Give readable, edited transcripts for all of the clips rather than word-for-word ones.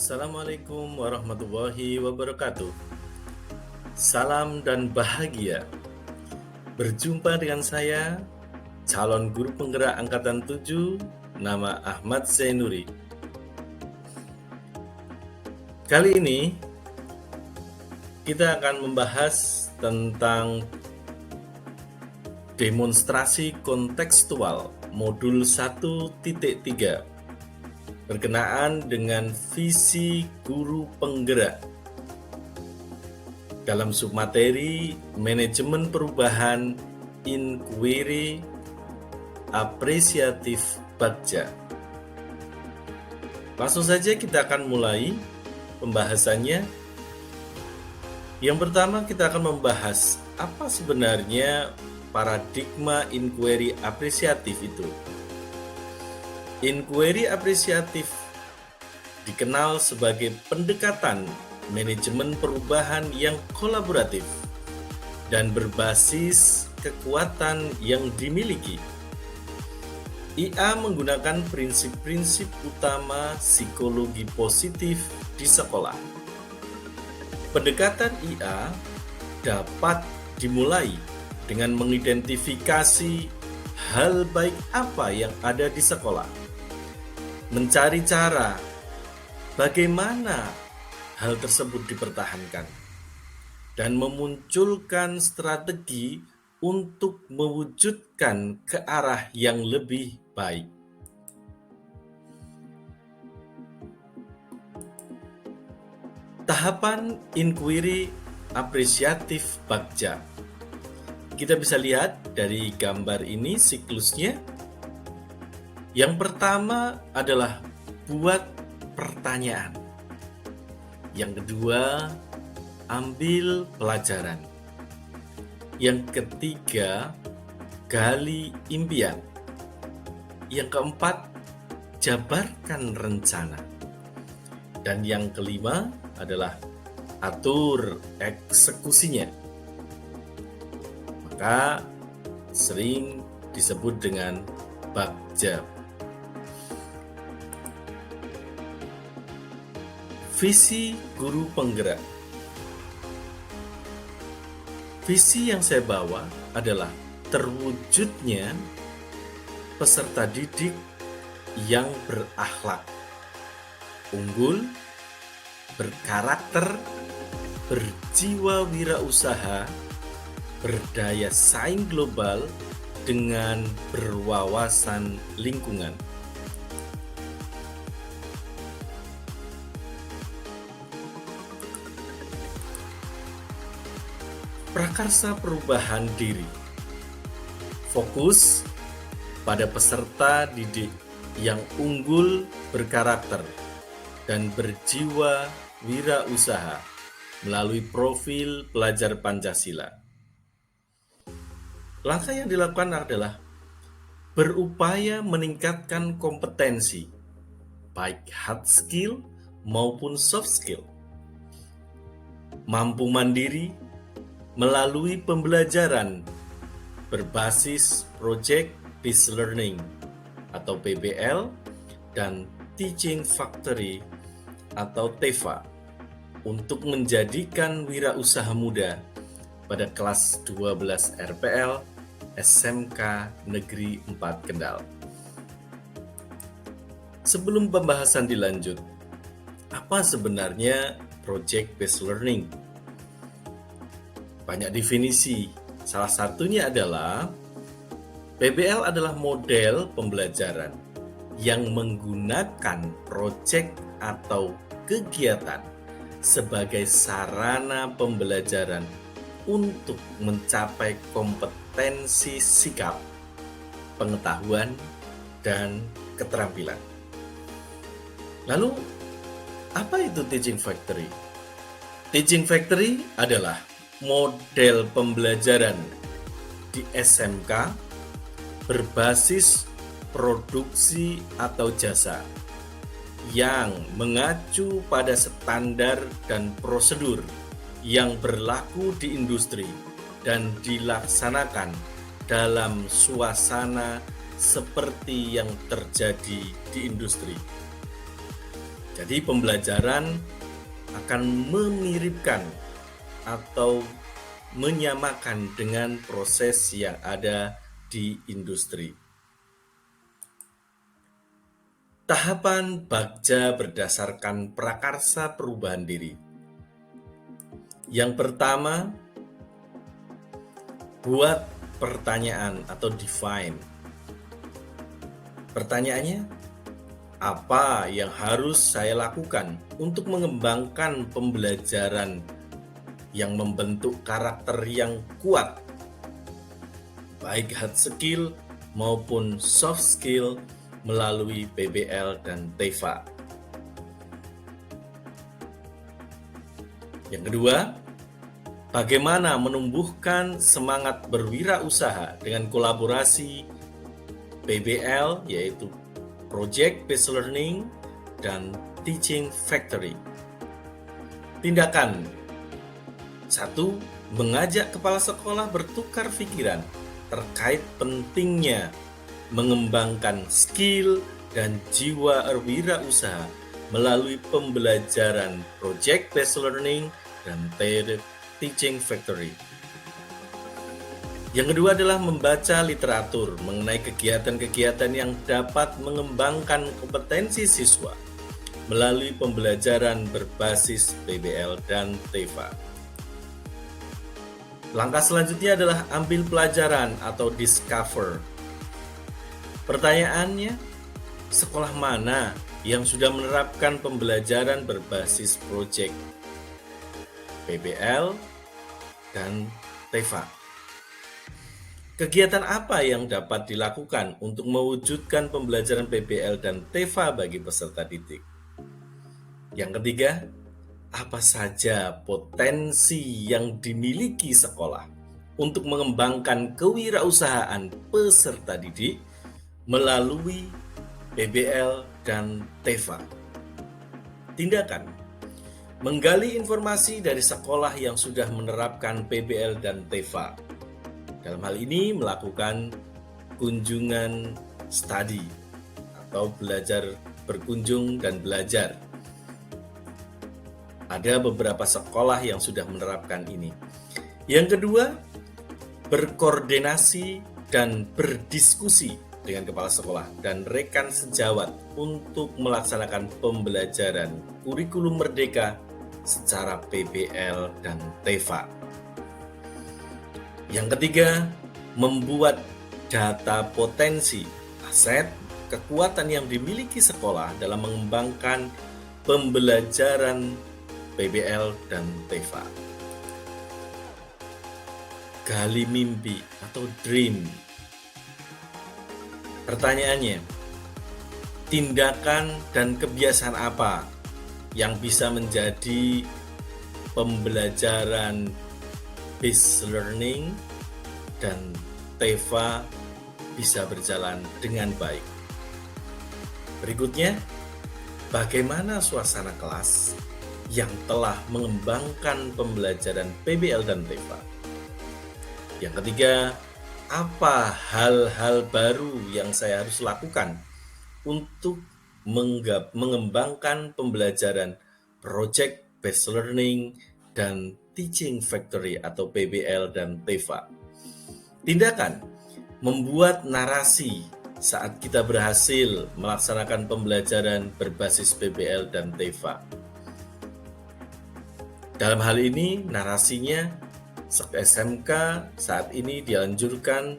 Assalamualaikum warahmatullahi wabarakatuh. Salam dan bahagia. Berjumpa dengan saya, calon guru penggerak angkatan 7, nama Ahmad Zainuri. Kali ini kita akan membahas tentang demonstrasi kontekstual modul 1.3 berkenaan dengan visi guru penggerak dalam submateri manajemen perubahan inquiry apresiatif Bagja. Langsung saja kita akan mulai pembahasannya. Yang pertama kita akan membahas apa sebenarnya paradigma inquiry apresiatif itu. Inquiry apresiatif dikenal sebagai pendekatan manajemen perubahan yang kolaboratif dan berbasis kekuatan yang dimiliki. IA menggunakan prinsip-prinsip utama psikologi positif di sekolah. Pendekatan IA dapat dimulai dengan mengidentifikasi hal baik apa yang ada di sekolah, mencari cara bagaimana hal tersebut dipertahankan, dan memunculkan strategi untuk mewujudkan ke arah yang lebih baik. Tahapan inquiry apresiatif Bagja. Kita bisa lihat dari gambar ini siklusnya. Yang pertama adalah buat pertanyaan. Yang kedua, ambil pelajaran. Yang ketiga, gali impian. Yang keempat, jabarkan rencana. Dan yang kelima adalah atur eksekusinya. Maka sering disebut dengan Bagja. Visi guru penggerak. Visi yang saya bawa adalah terwujudnya peserta didik yang berakhlak, unggul, berkarakter, berjiwa wirausaha, berdaya saing global dengan berwawasan lingkungan. Prakarsa perubahan diri. Fokus pada peserta didik yang unggul, berkarakter, dan berjiwa wirausaha melalui profil pelajar Pancasila. Langkah yang dilakukan adalah berupaya meningkatkan kompetensi, baik hard skill maupun soft skill, mampu mandiri melalui pembelajaran berbasis Project Based Learning atau PBL dan Teaching Factory atau TEFA untuk menjadikan wirausaha muda pada kelas 12 RPL SMK Negeri 4 Kendal. Sebelum pembahasan dilanjut, apa sebenarnya Project Based Learning? Banyak definisi, salah satunya adalah PBL adalah model pembelajaran yang menggunakan proyek atau kegiatan sebagai sarana pembelajaran untuk mencapai kompetensi sikap, pengetahuan, dan keterampilan. Lalu, apa itu Teaching Factory? Teaching Factory adalah model pembelajaran di SMK berbasis produksi atau jasa yang mengacu pada standar dan prosedur yang berlaku di industri dan dilaksanakan dalam suasana seperti yang terjadi di industri. Jadi pembelajaran akan memiripkan atau menyamakan dengan proses yang ada di industri. Tahapan Bagja berdasarkan prakarsa perubahan diri. Yang pertama, buat pertanyaan atau define. Pertanyaannya, apa yang harus saya lakukan untuk mengembangkan pembelajaran yang membentuk karakter yang kuat, baik hard skill maupun soft skill melalui PBL dan TEFA. Yang kedua, bagaimana menumbuhkan semangat berwirausaha dengan kolaborasi PBL, yaitu Project Based Learning dan Teaching Factory. Tindakan 1. Mengajak kepala sekolah bertukar pikiran terkait pentingnya mengembangkan skill dan jiwa wirausaha melalui pembelajaran Project Based Learning dan Teaching Factory. Yang kedua adalah membaca literatur mengenai kegiatan-kegiatan yang dapat mengembangkan kompetensi siswa melalui pembelajaran berbasis PBL dan TEFA. Langkah selanjutnya adalah ambil pelajaran atau discover. Pertanyaannya, sekolah mana yang sudah menerapkan pembelajaran berbasis proyek PBL dan TEFA? Kegiatan apa yang dapat dilakukan untuk mewujudkan pembelajaran PBL dan TEFA bagi peserta didik? Yang ketiga, apa saja potensi yang dimiliki sekolah untuk mengembangkan kewirausahaan peserta didik melalui PBL dan TEFA? Tindakan: menggali informasi dari sekolah yang sudah menerapkan PBL dan TEFA. Dalam hal ini melakukan kunjungan studi atau belajar berkunjung dan belajar. Ada beberapa sekolah yang sudah menerapkan ini. Yang kedua, berkoordinasi dan berdiskusi dengan kepala sekolah dan rekan sejawat untuk melaksanakan pembelajaran kurikulum merdeka secara PBL dan TEFA. Yang ketiga, membuat data potensi, aset, kekuatan yang dimiliki sekolah dalam mengembangkan pembelajaran PBL dan TEFA. Gali mimpi atau dream. Pertanyaannya, tindakan dan kebiasaan apa yang bisa menjadi pembelajaran based learning dan TEFA bisa berjalan dengan baik? Berikutnya, bagaimana suasana kelas yang telah mengembangkan pembelajaran PBL dan TEFA? Yang ketiga, apa hal-hal baru yang saya harus lakukan untuk mengembangkan pembelajaran Project Based Learning dan Teaching Factory atau PBL dan TEFA? Tindakan: membuat narasi saat kita berhasil melaksanakan pembelajaran berbasis PBL dan TEFA. Dalam hal ini, narasinya SMK saat ini dianjurkan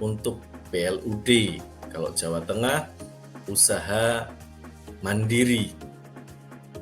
untuk PLUD, kalau Jawa Tengah usaha mandiri.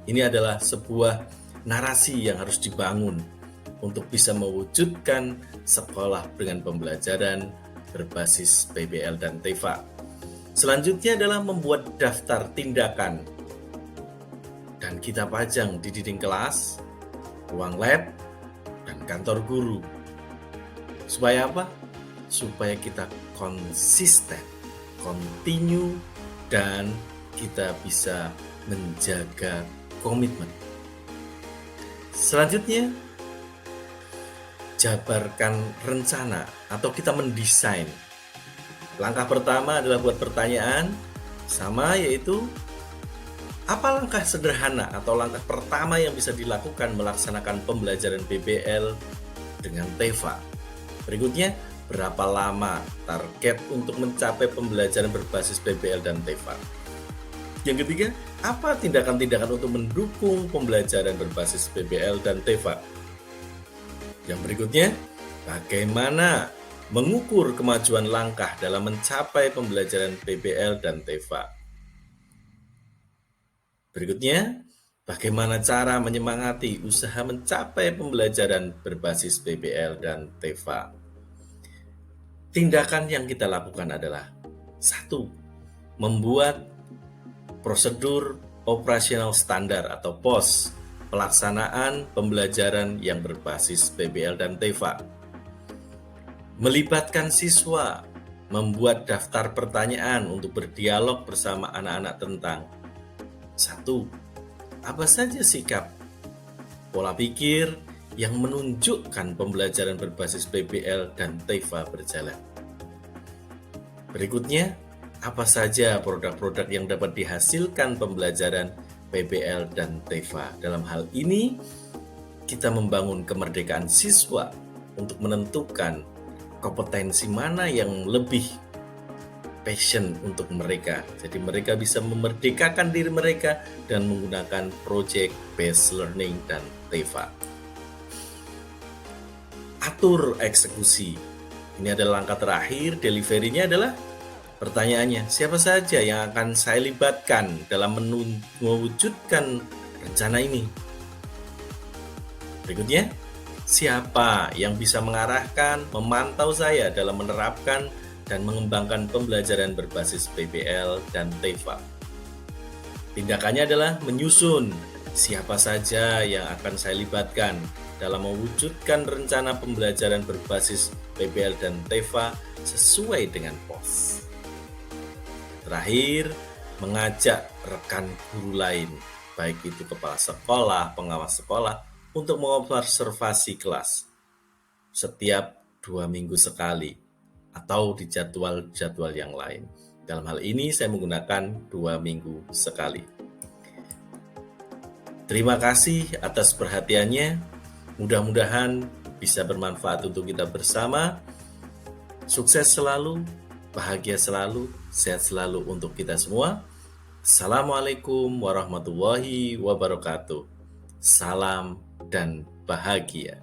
Ini adalah sebuah narasi yang harus dibangun untuk bisa mewujudkan sekolah dengan pembelajaran berbasis PBL dan TEFA. Selanjutnya adalah membuat daftar tindakan dan kita pajang di dinding kelas, ruang lab, dan kantor guru. Supaya apa? Supaya kita konsisten, continue, dan kita bisa menjaga komitmen. Selanjutnya, jabarkan rencana atau kita mendesain. Langkah pertama adalah buat pertanyaan, sama yaitu Apa langkah sederhana atau langkah pertama yang bisa dilakukan melaksanakan pembelajaran PBL dengan TEFA? Berikutnya, berapa lama target untuk mencapai pembelajaran berbasis PBL dan TEFA? Yang ketiga, apa tindakan-tindakan untuk mendukung pembelajaran berbasis PBL dan TEFA? Yang berikutnya, bagaimana mengukur kemajuan langkah dalam mencapai pembelajaran PBL dan TEFA? Berikutnya, bagaimana cara menyemangati usaha mencapai pembelajaran berbasis PBL dan TEFA? Tindakan yang kita lakukan adalah: 1. Membuat prosedur operasional standar atau POS pelaksanaan pembelajaran yang berbasis PBL dan TEFA. Melibatkan siswa, membuat daftar pertanyaan untuk berdialog bersama anak-anak tentang: 1. Apa saja sikap, pola pikir yang menunjukkan pembelajaran berbasis PBL dan TEFA berjalan. Berikutnya, apa saja produk-produk yang dapat dihasilkan pembelajaran PBL dan TEFA. Dalam hal ini, kita membangun kemerdekaan siswa untuk menentukan kompetensi mana yang lebih passion untuk mereka. Jadi mereka bisa memerdekakan diri mereka dan menggunakan project based learning dan TEFA. Atur eksekusi. Ini adalah langkah terakhir. Delivery-nya adalah: pertanyaannya, siapa saja yang akan saya libatkan dalam mewujudkan rencana ini? Berikutnya, siapa yang bisa mengarahkan, memantau saya dalam menerapkan dan mengembangkan pembelajaran berbasis PBL dan TEFA? Tindakannya adalah menyusun siapa saja yang akan saya libatkan dalam mewujudkan rencana pembelajaran berbasis PBL dan TEFA sesuai dengan POS. Terakhir, mengajak rekan guru lain, baik itu kepala sekolah, pengawas sekolah, untuk mengobservasi kelas setiap 2 minggu sekali atau di jadwal-jadwal yang lain. Dalam hal ini saya menggunakan 2 minggu sekali. Terima kasih atas perhatiannya. Mudah-mudahan bisa bermanfaat untuk kita bersama. Sukses selalu, bahagia selalu, sehat selalu untuk kita semua. Assalamualaikum warahmatullahi wabarakatuh. Salam dan bahagia.